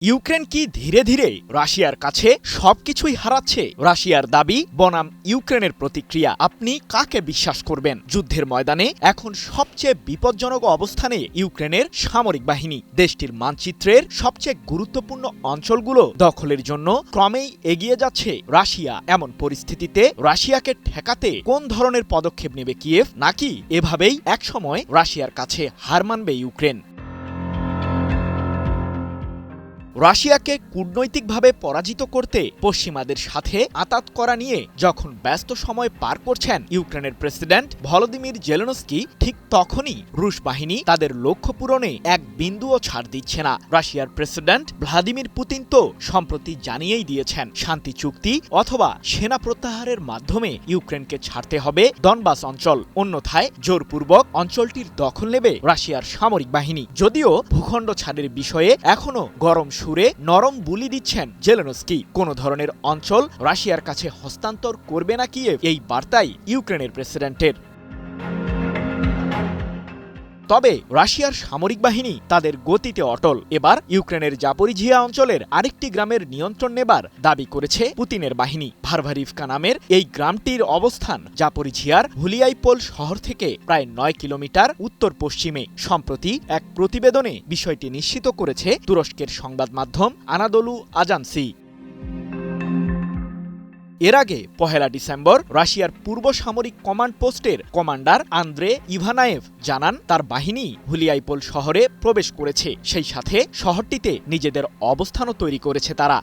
Ukraine কি ধীরে ধীরে রাশিয়ার কাছে সবকিছুই হারাচ্ছে? রাশিয়ার দাবি বনাম ইউক্রেনের প্রতিক্রিয়া। আপনি কাকে বিশ্বাস করবেন? যুদ্ধের ময়দানে এখন সবচেয়ে বিপজ্জনক অবস্থানে ইউক্রেনের সামরিক বাহিনী। দেশটির মানচিত্রের সবচেয়ে গুরুত্বপূর্ণ অঞ্চলগুলো দখলের জন্য ক্রমেই এগিয়ে যাচ্ছে রাশিয়া। এমন পরিস্থিতিতে রাশিয়াকে ঠেকাতে কোন ধরনের পদক্ষেপ নেবে কিয়েভ, নাকি এভাবেই একসময় রাশিয়ার কাছে হার মানবে ইউক্রেন? রাশিয়াকে কূটনৈতিকভাবে পরাজিত করতে পশ্চিমাদের সাথে আঁতাত করা নিয়ে যখন ব্যস্ত সময় পার করছেন ইউক্রেনের প্রেসিডেন্ট ভলোদিমির জেলেনস্কি, ঠিক তখনই রুশ বাহিনী তাদের লক্ষ্য পূরণে এক বিন্দুও ছাড় দিচ্ছে না। রাশিয়ার প্রেসিডেন্ট ভ্লাদিমির পুতিন তো সম্প্রতি জানিয়েই দিয়েছেন, শান্তি চুক্তি অথবা সেনা প্রত্যাহারের মাধ্যমে ইউক্রেনকে ছাড়তে হবে ডনবাস অঞ্চল, অন্যথায় জোরপূর্বক অঞ্চলটির দখল নেবে রাশিয়ার সামরিক বাহিনী। যদিও ভূখণ্ড ছাড়ের বিষয়ে এখনো গরম সুরে নরম বুলি দিচ্ছেন জেলেনস্কি। কোন ধরনের অঞ্চল রাশিয়ার কাছে হস্তান্তর করবে না কিয়েভ, এই বার্তাই ইউক্রেনের প্রেসিডেন্টের। তবে রাশিয়ার সামরিক বাহিনী তাদের গতিতে অটল। এবার ইউক্রেনের জাপোরিঝিয়া অঞ্চলের আরেকটি গ্রামের নিয়ন্ত্রণ নেবার দাবি করেছে পুতিনের বাহিনী। ভারভারিভকা নামের এই গ্রামটির অবস্থান জাপোরিঝিয়ার হুলিয়াইপোল শহর থেকে প্রায় ৯ কিলোমিটার উত্তর পশ্চিমে। সম্প্রতি এক প্রতিবেদনে বিষয়টি নিশ্চিত করেছে তুরস্কের সংবাদ মাধ্যম আনাদোলু আজান্সি। এর আগে ১ ডিসেম্বর রাশিয়ার পূর্ব সামরিক কমান্ড পোস্টের কমান্ডার আন্দ্রে ইভানায়েভ জানান, তার বাহিনী হুলিয়াইপোল শহরে প্রবেশ করেছে, সেই সাথে শহরটিতে নিজেদের অবস্থানও তৈরি করেছে তারা।